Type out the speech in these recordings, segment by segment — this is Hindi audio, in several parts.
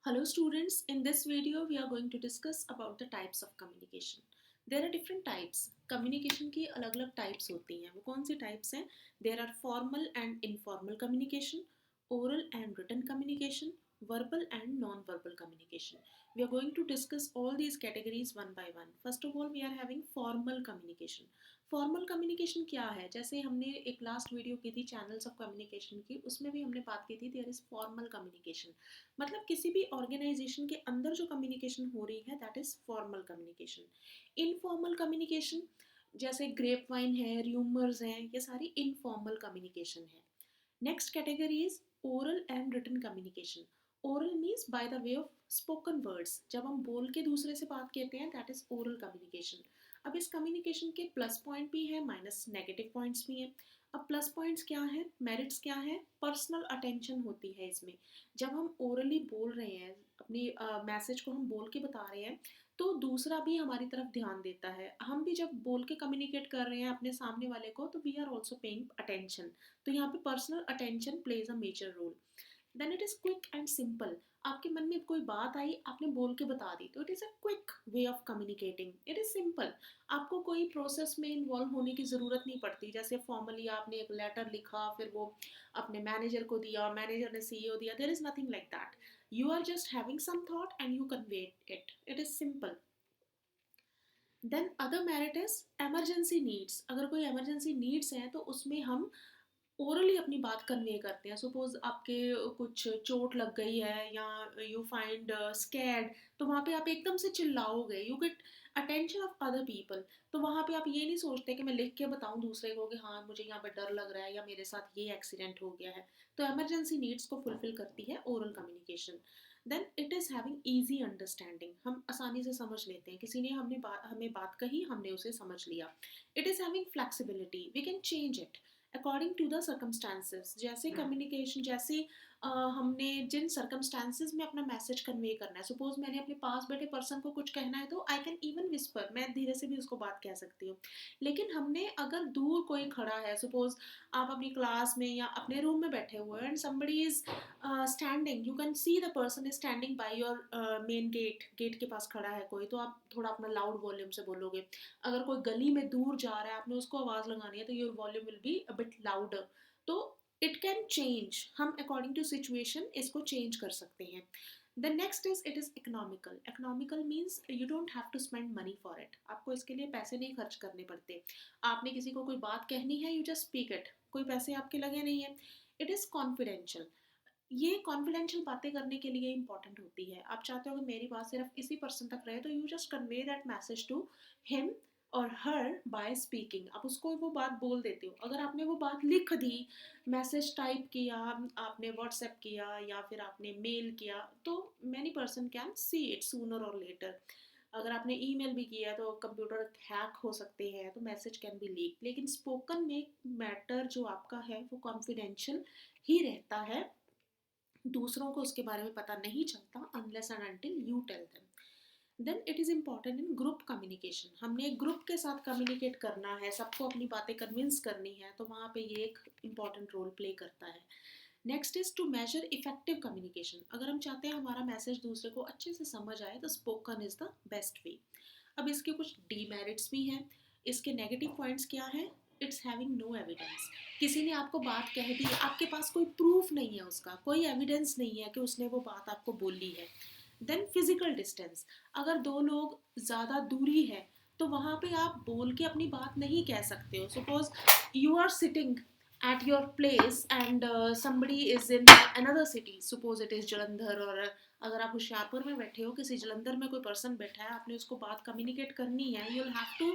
Hello students, in this video we are going to discuss about the types of communication. There are different types. Communication की अलग अलग types होती हैं. वो कौन सी types हैं? There are formal and informal communication, oral and written communication, verbal and non-verbal communication. We are going to discuss all these categories one by one. First of all, we are having formal communication. Formal communication क्या है? जैसे हमने एक लास्ट वीडियो की थी चैनल्स ऑफ कम्युनिकेशन की, उसमें भी हमने बात की थी देयर इज फॉर्मल कम्युनिकेशन, मतलब किसी भी ऑर्गेनाइजेशन के अंदर जो कम्युनिकेशन हो रही है that is formal communication. Informal communication जैसे ग्रेप वाइन है, र्यूमर्स हैं, ये सारी इनफॉर्मल कम्युनिकेशन है. Next category is oral and written communication. Oral means by the way of spoken words, जब हम बोल के दूसरे से बात कहते हैं दैट इज ओरल कम्युनिकेशन. अब इस कम्युनिकेशन के प्लस पॉइंट भी है, माइनस नेगेटिव पॉइंट्स भी हैं. अब प्लस पॉइंट्स क्या है, मेरिट्स क्या है? पर्सनल अटेंशन होती है इसमें. जब हम ओरली बोल रहे हैं, अपनी मैसेज को हम बोल के बता रहे हैं, तो दूसरा भी हमारी तरफ ध्यान देता है. हम भी जब बोल के कम्युनिकेट कर रहे हैं अपने सामने वाले को, तो we are also paying attention. तो यहाँ पे personal attention plays a major role. Then it is quick and simple. आपके मन में कोई बात आई, आपने बोल के बता दी, तो it is a quick way of communicating. It is simple. आपको कोई प्रोसेस में इन्वॉल्व होने की ज़रूरत नहीं पड़ती. जैसे फॉर्मली आपने एक लेटर लिखा, फिर वो अपने मैनेजर को दिया, मैनेजर ने सीईओ दिया. There is nothing like that. You are just having some thought and you convey it. It is simple. Then other merit is emergency needs. अगर कोई एमरजेंसी नीड्स हैं तो उसमें हम ओरली अपनी बात कन्वे करते हैं. सपोज आपके कुछ चोट लग गई है या यू फाइंड स्कैर्ड, तो वहाँ पे आप एकदम से चिल्लाओगे, you get attention of other people. तो वहाँ पे आप ये नहीं सोचते कि मैं लिख के बताऊँ दूसरे को कि हाँ मुझे यहाँ पे डर लग रहा है या मेरे साथ ये एक्सीडेंट हो गया है. तो एमरजेंसी नीड्स को फुलफिल करती है oral communication. Then it is having easy understanding. हम आसानी से समझ लेते हैं. किसी ने हमें बात कही, हमने उसे समझ लिया. It is having flexibility. We can change it according to the circumstances. जैसे कम्युनिकेशन, जैसे हमने जिन सर्कमस्टांसेस में अपना मैसेज कन्वे करना है, सपोज मैंने अपने पास बैठे पर्सन को कुछ कहना है, तो आई कैन इवन विस्पर, मैं धीरे से भी उसको बात कह सकती हूँ. लेकिन हमने अगर दूर कोई खड़ा है, सपोज आप अपनी क्लास में या अपने रूम में बैठे हुए हैं and somebody is standing, you can see the person is standing by your main gate के पास खड़ा है कोई, तो आप थोड़ा अपना लाउड वॉल्यूम से बोलोगे. अगर कोई गली में दूर जा रहा है, आपने उसको आवाज़ लगानी है, तो your volume will be a bit louder. तो इट कैन चेंज. हम अकॉर्डिंग टू सिचुएशन इसको चेंज कर सकते हैं. The next is it is economical. Economical means you don't have to spend money for it. आपको इसके लिए पैसे नहीं खर्च करने पड़ते. आपने किसी को कोई बात कहनी है, यू जस्ट स्पीक इट, कोई पैसे आपके लगे नहीं है. It is confidential. ये कॉन्फिडेंशियल बातें करने के लिए इंपॉर्टेंट होती है. आप चाहते हो कि मेरी बात सिर्फ इसी पर्सन तक रहे, तो you just convey that message to him और हर बाय स्पीकिंग. आप उसको वो बात बोल देते हो. अगर आपने वो बात लिख दी, मैसेज टाइप किया, आपने व्हाट्सएप किया या फिर आपने मेल किया, तो many person can see it sooner और लेटर. अगर आपने ईमेल भी किया तो कंप्यूटर हैक हो सकते हैं, तो मैसेज कैन बी लीक. लेकिन स्पोकन में मैटर जो आपका है वो कॉन्फिडेंशियल ही रहता है. दूसरों को उसके बारे में पता नहीं चलता unless and until you tell them. Then it is important in group communication. हमने एक ग्रुप के साथ कम्युनिकेट करना है, सबको अपनी बातें कन्विंस करनी है, तो वहाँ पे ये एक इम्पॉर्टेंट रोल प्ले करता है. Next is to major effective communication. अगर हम चाहते हैं हमारा मैसेज दूसरे को अच्छे से समझ आए, तो spoken is the best way. अब इसके कुछ डीमेरिट्स भी हैं. इसके नेगेटिव पॉइंट्स क्या हैं? It's having no evidence. किसी ने आपको बात कह दी, आपके पास कोई प्रूफ नहीं है, उसका कोई एविडेंस नहीं है कि उसने वो बात आपको बोली है. Then physical distance. अगर दो लोग ज़्यादा दूरी है, तो वहाँ पे आप बोल के अपनी बात नहीं कह सकते हो. Suppose you are sitting at your place and somebody is in another city, suppose it is Jalandhar, और अगर आप होशियारपुर में बैठे हो, किसी जलंधर में कोई पर्सन बैठा है, आपने उसको बात कम्युनिकेट करनी है, you will have to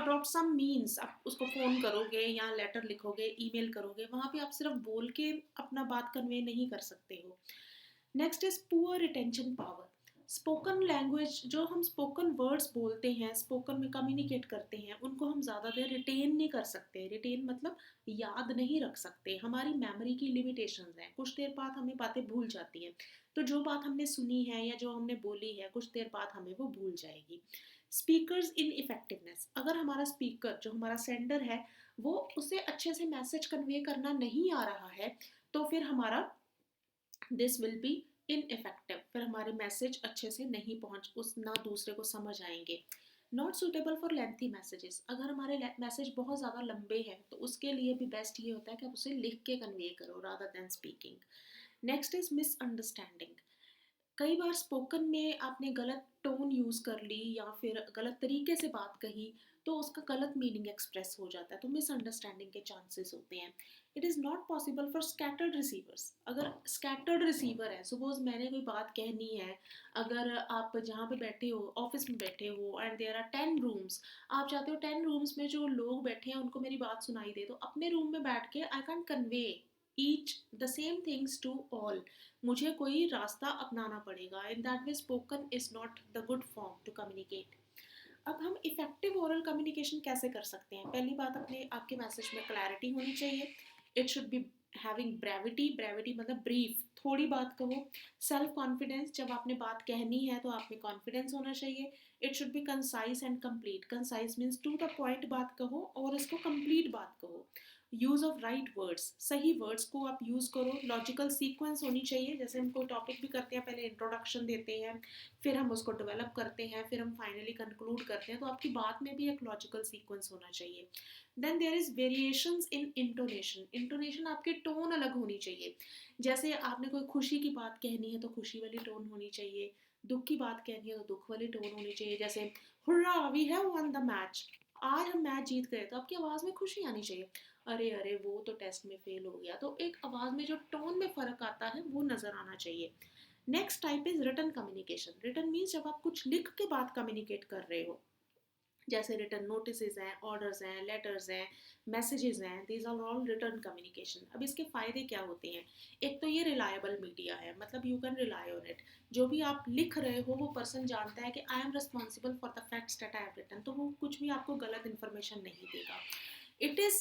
adopt some means. आप उसको फ़ोन करोगे या लेटर लिखोगे, ईमेल करोगे, वहाँ पे आप सिर्फ बोल के अपना बात कन्वे नहीं कर सकते हो. Next is poor retention power. Spoken language, जो हम स्पोकन वर्ड्स बोलते हैं, स्पोकन में कम्युनिकेट करते हैं, उनको हम ज़्यादा देर रिटेन नहीं कर सकते. रिटेन मतलब याद नहीं रख सकते. हमारी मेमोरी की लिमिटेशंस हैं. कुछ देर बाद हमें बातें भूल जाती हैं. तो जो बात हमने सुनी है या जो हमने बोली है, कुछ देर बाद हमें वो भूल जाएगी. Speakers in effectiveness. अगर हमारा स्पीकर, जो हमारा सेंडर है, वो उसे अच्छे से मैसेज कन्वे करना नहीं आ रहा है, तो फिर हमारा दिस विल बी इनइफेक्टिव. फिर हमारे मैसेज अच्छे से नहीं पहुँच उस ना दूसरे को समझ आएंगे। Not suitable for lengthy messages, अगर हमारे मैसेज बहुत ज़्यादा लंबे हैं तो उसके लिए भी बेस्ट ये होता है कि आप उसे लिख के कन्वे करो rather than speaking. Next is misunderstanding. कई बार स्पोकन में आपने गलत टोन यूज़ कर ली या फिर गलत तरीके से बात कही, तो उसका गलत मीनिंग एक्सप्रेस हो जाता है, तो मिसअंडरस्टैंडिंग के चांसेस होते हैं। It is not possible for scattered receivers. अगर स्कैटर्ड रिसीवर है, सपोज मैंने कोई बात कहनी है, अगर आप जहाँ पे बैठे हो ऑफिस में बैठे हो एंड देयर आर 10 रूम्स, आप चाहते हो 10 रूम्स में जो लोग बैठे हैं उनको मेरी बात सुनाई दे, तो अपने रूम में बैठ के I can convey each the same things to all, मुझे कोई रास्ता अपनाना पड़ेगा। In that way spoken is not the good form to communicate. अब हम इफेक्टिव ओरल कम्युनिकेशन कैसे कर सकते हैं? पहली बात, अपने आपके मैसेज में क्लैरिटी होनी चाहिए। It should be having brevity, brevity मतलब ब्रीफ, थोड़ी बात कहो। सेल्फ कॉन्फिडेंस, जब आपने बात कहनी है तो आप में कॉन्फिडेंस होना चाहिए। It should be concise and complete, concise means to the point बात कहो और इसको कंप्लीट बात कहो। यूज़ ऑफ राइट वर्ड्स, सही वर्ड्स को आप यूज़ करो। लॉजिकल सीक्वेंस होनी चाहिए, जैसे हम कोई टॉपिक भी करते हैं, पहले इंट्रोडक्शन देते हैं, फिर हम उसको डेवलप करते हैं, फिर हम फाइनली कंक्लूड करते हैं, तो आपकी बात में भी एक लॉजिकल सीक्वेंस होना चाहिए। Then there is variations in intonation, intonation आपकी टोन अलग होनी चाहिए। जैसे आपने कोई खुशी की बात कहनी है तो खुशी वाली टोन होनी चाहिए, दुख की बात कहनी है तो दुख वाली टोन होनी चाहिए। जैसे hurrah we have won the match, आज हम मैच जीत गए, तो आपकी आवाज़ में खुशी आनी चाहिए। अरे अरे वो तो टेस्ट में फेल हो गया, तो एक आवाज़ में जो टोन में फ़र्क आता है वो नज़र आना चाहिए। Next type is written communication. Written means जब आप कुछ लिख के बात कम्युनिकेट कर रहे हो, जैसे रिटर्न नोटिस हैं, ऑर्डर्स हैं, लेटर्स हैं, मैसेजेस हैं, these are all written communication. अब इसके फ़ायदे क्या होते हैं? एक तो ये रिलायबल मीडिया है, मतलब you can rely on it. जो भी आप लिख रहे हो वो पर्सन जानता है कि I am responsible for the facts that I have written, तो वो कुछ भी आपको गलत इन्फॉर्मेशन नहीं देगा। It is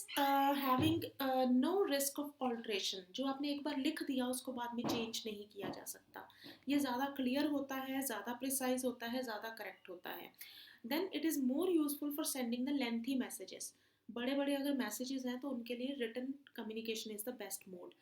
having no risk of alteration, जो आपने एक बार लिख दिया उसको बाद में चेंज नहीं किया जा सकता। ये ज़्यादा क्लियर होता है, ज़्यादा प्रिसाइज होता है, ज़्यादा करेक्ट होता है। Then it is more useful for sending the lengthy messages. बड़े बड़े अगर मैसेजेस हैं तो उनके लिए written communication is the best mode.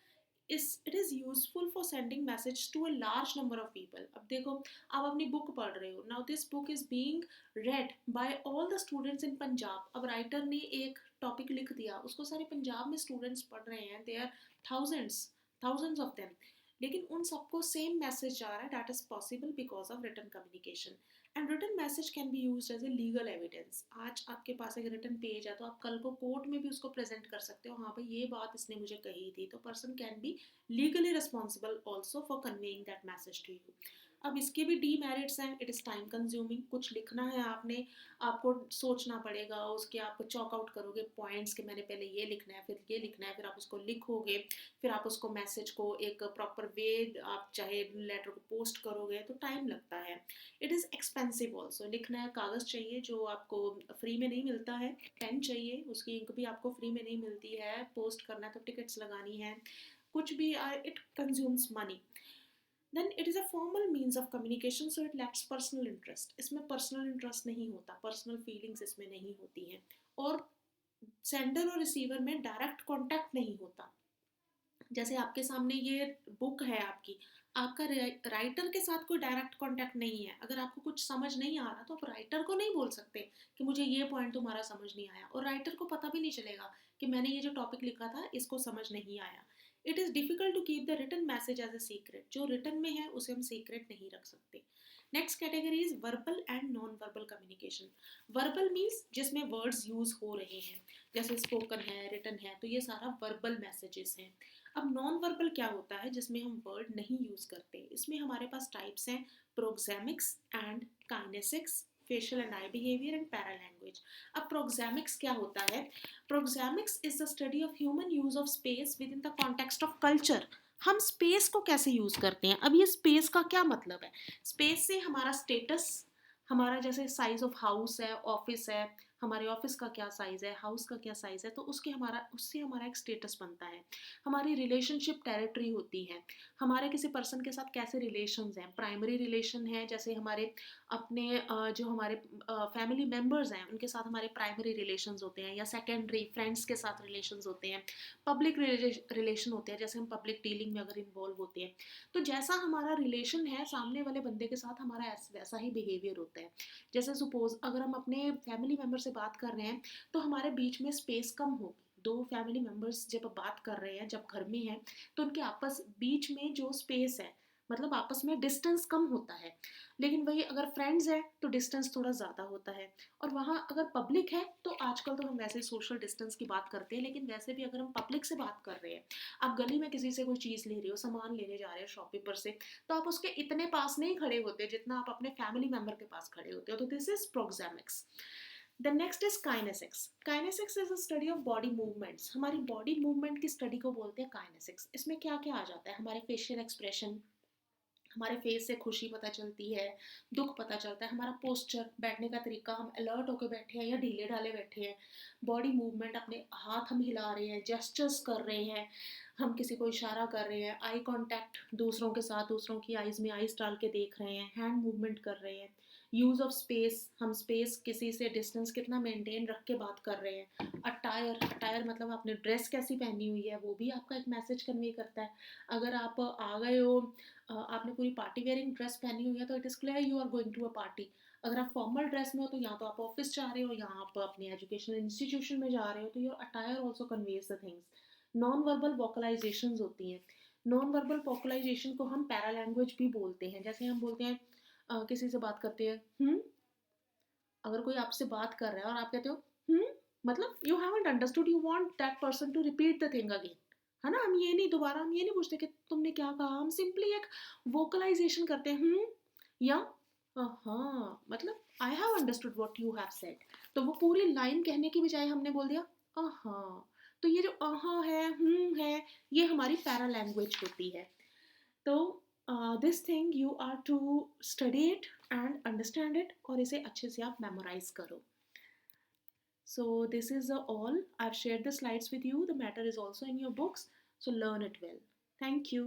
इस it is useful for sending message to a large number of people. अब देखो, आप अपनी बुक पढ़ रहे हो, now this book is being read by all the students in Punjab. अब राइटर ने एक टॉपिक लिख दिया, उसको सारे पंजाब में स्टूडेंट्स पढ़ रहे हैं, they are thousands, thousands of them, लेकिन उन सबको सेम मैसेज जा रहा है। That is possible because of written communication. And written message can be use as a legal evidence. आज आपके पास एक रिटन पेज है तो आप कल को कोर्ट में भी उसको प्रेजेंट कर सकते हो, हाँ भाई ये बात इसने मुझे कही थी, तो person can be legally responsible also for conveying that message to you. अब इसके भी डीमेरिट्स हैं। इट इज़ टाइम कंज्यूमिंग, कुछ लिखना है आपने, आपको सोचना पड़ेगा, उसके आप चॉक आउट करोगे पॉइंट्स कि मैंने पहले ये लिखना है, फिर ये लिखना है, फिर आप उसको लिखोगे, फिर आप उसको मैसेज को एक प्रॉपर वे, आप चाहे लेटर को पोस्ट करोगे तो टाइम लगता है। इट इज़ एक्सपेंसिव ऑल्सो, लिखना है, कागज़ चाहिए जो आपको फ्री में नहीं मिलता है, पेन चाहिए, उसकी इंक भी आपको फ्री में नहीं मिलती है, पोस्ट करना है तो टिकट्स लगानी है, कुछ भी, it consumes money. Then it is a formal means of communication, so it lacks personal interest. इसमें पर्सनल इंटरेस्ट नहीं होता, पर्सनल फीलिंग्स इसमें नहीं होती हैं, और सेंडर और रिसीवर में डायरेक्ट कॉन्टैक्ट नहीं होता। जैसे आपके सामने ये बुक है आपकी, आपका राइटर के साथ कोई डायरेक्ट कांटेक्ट नहीं है। अगर आपको कुछ समझ नहीं आ रहा तो आप राइटर को नहीं बोल सकते कि मुझे ये पॉइंट तुम्हारा समझ नहीं आया, और राइटर को पता भी नहीं चलेगा कि मैंने ये जो टॉपिक लिखा था इसको समझ नहीं आया। It is difficult to keep the written message as a secret, जो रिटन में है उसे हम सीक्रेट नहीं रख सकते। Next category is verbal and non verbal communication. Verbal means जिसमें वर्ड्स यूज हो रहे हैं, जैसे स्पोकन है, रिटन है, तो ये सारा वर्बल मैसेजेस हैं। अब नॉन वर्बल क्या होता है, जिसमें हम वर्ड नहीं यूज करते। इसमें हमारे पास टाइप्स हैं, proxemics and kinesics, facial and I behaviour and para language. अब प्रोक्सेमिक्स क्या होता है? Proxemics is the study of human use of space with in the context of culture. हम स्पेस को कैसे यूज करते हैं? अब ये स्पेस का क्या मतलब है? स्पेस से हमारा स्टेटस, हमारा जैसे साइज ऑफ हाउस है, ऑफिस है, हमारे ऑफिस का क्या साइज़ है, हाउस का क्या साइज़ है, तो उससे हमारा एक स्टेटस बनता है। हमारी रिलेशनशिप टेरिटरी होती है, हमारे किसी पर्सन के साथ कैसे रिलेशंस हैं, प्राइमरी रिलेशन है जैसे हमारे अपने जो हमारे फैमिली मेम्बर्स हैं उनके साथ हमारे प्राइमरी रिलेशंस होते हैं, या सेकेंडरी फ्रेंड्स के साथ रिलेशंस होते हैं, पब्लिक रिलेशन होते हैं जैसे हम पब्लिक डीलिंग में अगर इन्वॉल्व होते हैं। तो जैसा हमारा रिलेशन है सामने वाले बंदे के साथ हमारा वैसा ही बिहेवियर होता है। जैसे सपोज अगर हम अपने फैमिली मेम्बर से बात कर रहे हैं तो हमारे बीच में स्पेस कम होगी। दो फैमिली मेम्बर्स जब बात कर रहे हैं, जब घर में हैं, तो उनके आपस बीच में जो स्पेस है, मतलब आपस में डिस्टेंस कम होता है। लेकिन वही अगर फ्रेंड्स है तो डिस्टेंस थोड़ा ज़्यादा होता है। और वहाँ अगर पब्लिक है तो आजकल तो हम वैसे सोशल डिस्टेंस की बात करते हैं, लेकिन वैसे भी अगर हम पब्लिक से बात कर रहे हैं, आप गली में किसी से कोई चीज़ ले रहे हो, सामान लेने जा रहे हो शॉपकीपर से, तो आप उसके इतने पास नहीं खड़े होते जितना आप अपने फैमिली मेम्बर के पास खड़े होते हो। तो this is proxemics. The next is kinesics. Kinesics is a study of body movements. हमारी बॉडी मूवमेंट की स्टडी को बोलते हैं काइनेसिक्स। इसमें क्या क्या आ जाता है, हमारे फेशियल एक्सप्रेशन, हमारे फेस से खुशी पता चलती है, दुख पता चलता है, हमारा पोस्चर, बैठने का तरीका, हम अलर्ट होकर बैठे हैं या ढीले ढाले बैठे हैं, बॉडी मूवमेंट, अपने हाथ हम हिला रहे हैं, जेस्चर्स कर रहे हैं, हम किसी को इशारा कर रहे हैं, आई कांटेक्ट दूसरों के साथ, दूसरों की आइज़ में आइज़ डाल के देख रहे हैं, हैंड मूवमेंट कर रहे हैं, यूज़ ऑफ स्पेस, हम स्पेस किसी से डिस्टेंस कितना मेंटेन रख के बात कर रहे हैं, अटायर, अटायर मतलब आपने ड्रेस कैसी पहनी हुई है, वो भी आपका एक मैसेज कन्वे करता है। अगर आप आ गए हो, आपने पूरी पार्टी वेयरिंग ड्रेस पहनी हुई है तो it is clear you are going to a party. अगर आप फॉर्मल ड्रेस में हो तो या तो आप ऑफिस जा रहे हो या आप अपने एजुकेशनल इंस्टीट्यूशन में जा रहे हो, तो your attire also conveys the things. Non verbal vocalisation होती हैं। नॉन वर्बल वोकलाइजेशन को हम पैरा लैंग्वेज भी बोलते हैं। जैसे हम बोलते हैं किसी से बात करते हैं, अगर कोई आपसे बात कर रहा है और आप कहते हो मतलब you haven't understood, you want that person to repeat the thing again, है ना। हम ये नहीं पूछते कि तुमने क्या कहा, हम सिंपली एक वोकलाइजेशन करते हैं, या हाँ, मतलब I have understood what you have said. तो वो पूरी लाइन कहने की बजाय हमने बोल दिया हाँ। तो ये जो है, ये हमारी पैरा लैंग्वेज होती है। तो this thing you are to study it and understand it, और इसे अच्छे से आप मेमोराइज करो। So this is all. I've shared the slides with you. The matter is also in your books. So learn it well. Thank you.